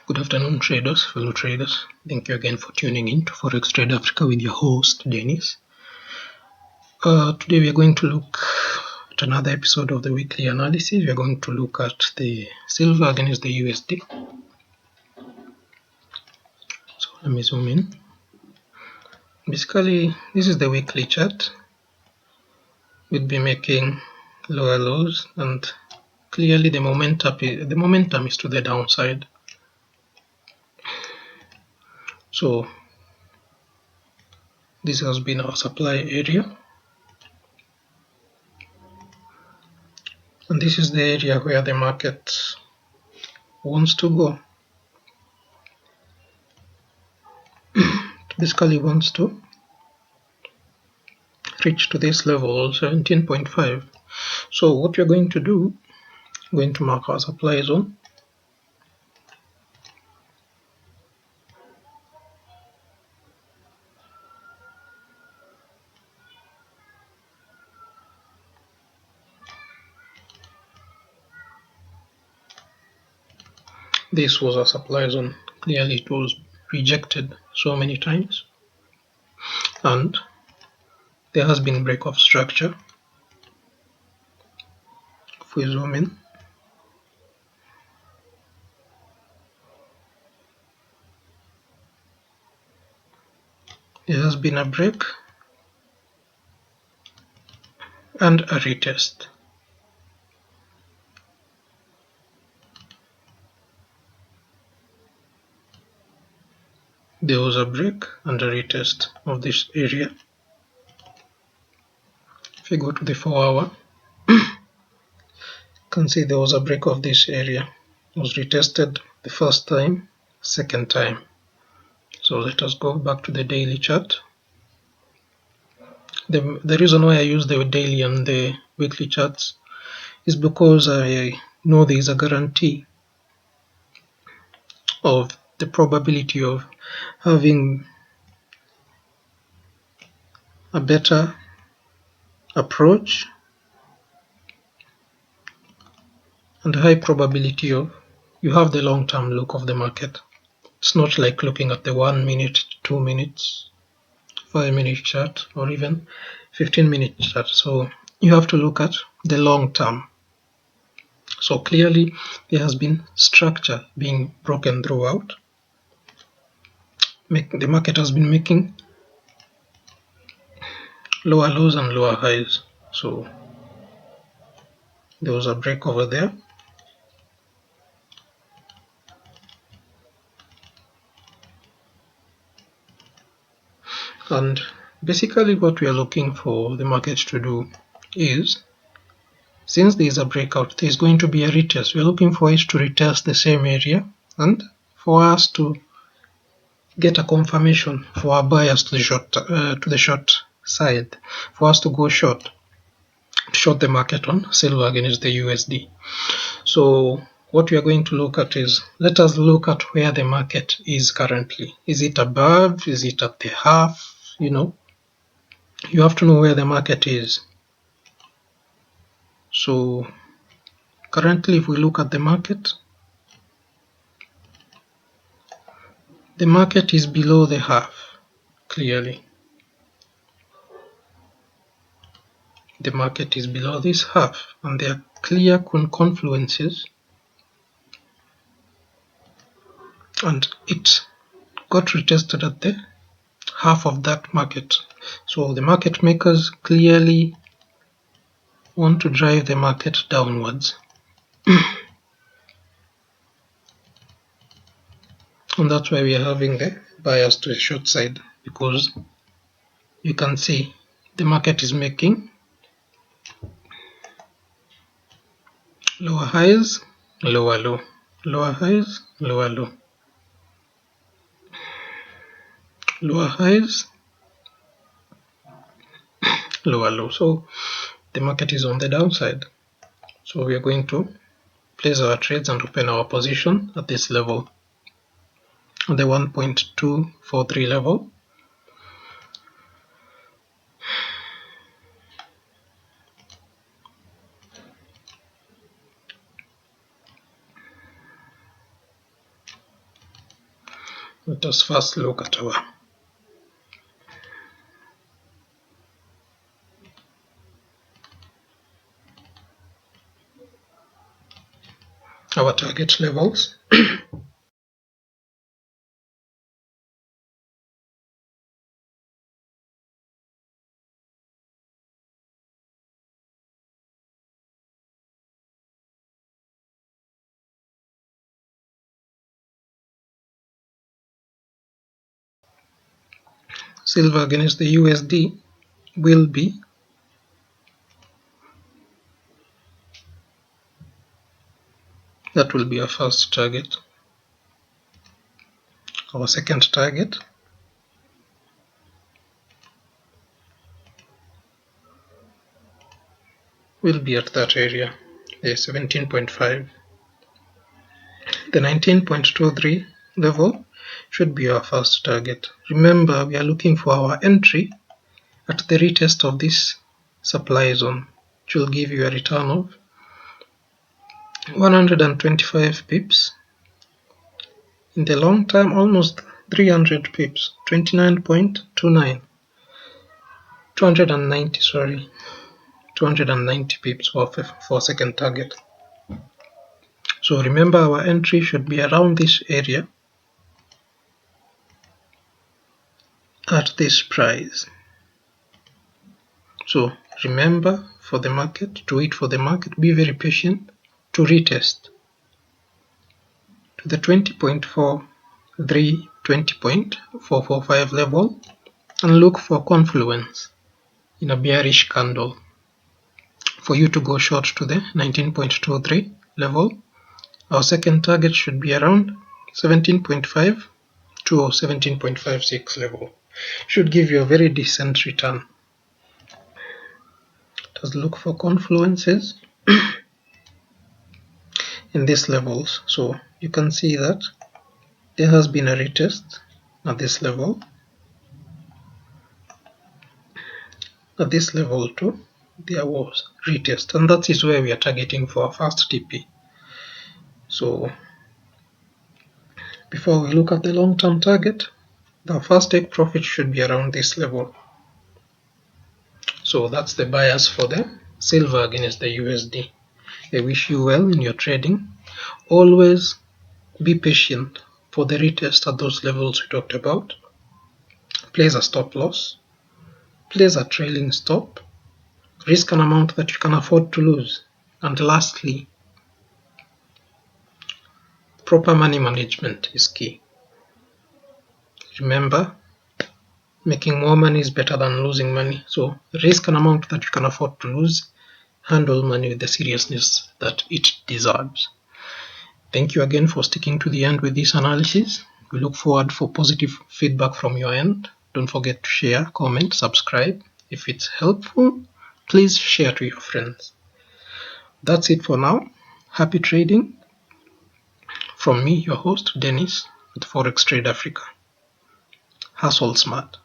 Good afternoon, traders, fellow traders. Thank you again for tuning in to Forex Trade Africa with your host, Dennis. Today we are going to look at another episode of the weekly analysis. We are going to look at the silver against the USD. So let me zoom in. Basically, this is the weekly chart. We'll be making lower lows, and clearly the momentum is to the downside. So this has been our supply area, and this is the area where the market wants to go. It basically wants to reach to this level, 17.5. So what we're going to do, we're going to mark our supply zone. This was our supply zone. Clearly it was rejected so many times, and there has been break of structure. If we zoom in, there has been a break and a retest. There was a break and a retest of this area. If you go to the 4-hour, you can see there was a break of this area. It was retested the first time, second time. So let us go back to the daily chart. The reason why I use the daily and the weekly charts is because I know there is a guarantee of the probability of having a better approach and a high probability of you have the long-term look of the market. It's not like looking at the 1 minute, 2 minutes, 5-minute chart, or even 15-minute chart. So you have to look at the long term. So clearly there has been structure being broken throughout. The market has been making lower lows and lower highs. So there was a break over there. And basically what we are looking for the market to do is, since there is a breakout, there is going to be a retest. We are looking for it to retest the same area and for us to get a confirmation for our buyers to the short side, for us to go short, to short the market on silver against the USD. So what we are going to look at is, let us look at where the market is currently. Is it above? Is it at the half? You have to know where the market is. So currently, if we look at the market is below the half, clearly. The market is below this half, and there are clear confluences, and it got retested at the half of that market. So the market makers clearly want to drive the market downwards. And that's why we are having the bias to the short side, because you can see the market is making lower highs, lower low, lower highs, lower low, lower highs, lower low. So the market is on the downside. So we are going to place our trades and open our position at this level, the 1.243 level. Let us first look at our target levels. Silver against the USD will be our first target. Our second target will be at that area, the 17.5. The 19.23 level should be our first target. Remember, we are looking for our entry at the retest of this supply zone, which will give you a return of 125 pips. In the long term, almost 300 pips, 29.29, 290 pips for second target. So remember, our entry should be around this area at this price. So remember, for the market, to wait for the market, be very patient to retest to the 20.43, 20.445 level and look for confluence in a bearish candle for you to go short to the 19.23 level. Our second target should be around 17.5 to 17.56 level. Should give you a very decent return. Just look for confluences in these levels. So you can see that there has been a retest at this level. At this level too, there was retest, and that is where we are targeting for our first TP. So before we look at the long-term target, the first take profit should be around this level. So that's the bias for the silver against the USD. I wish you well in your trading. Always be patient for the retest at those levels we talked about. Place a stop loss. Place a trailing stop. Risk an amount that you can afford to lose. And lastly, proper money management is key. Remember, making more money is better than losing money. So risk an amount that you can afford to lose. Handle money with the seriousness that it deserves. Thank you again for sticking to the end with this analysis. We look forward for positive feedback from your end. Don't forget to share, comment, subscribe. If it's helpful, please share to your friends. That's it for now. Happy trading. From me, your host, Dennis, at Forex Trade Africa. Hustle smart.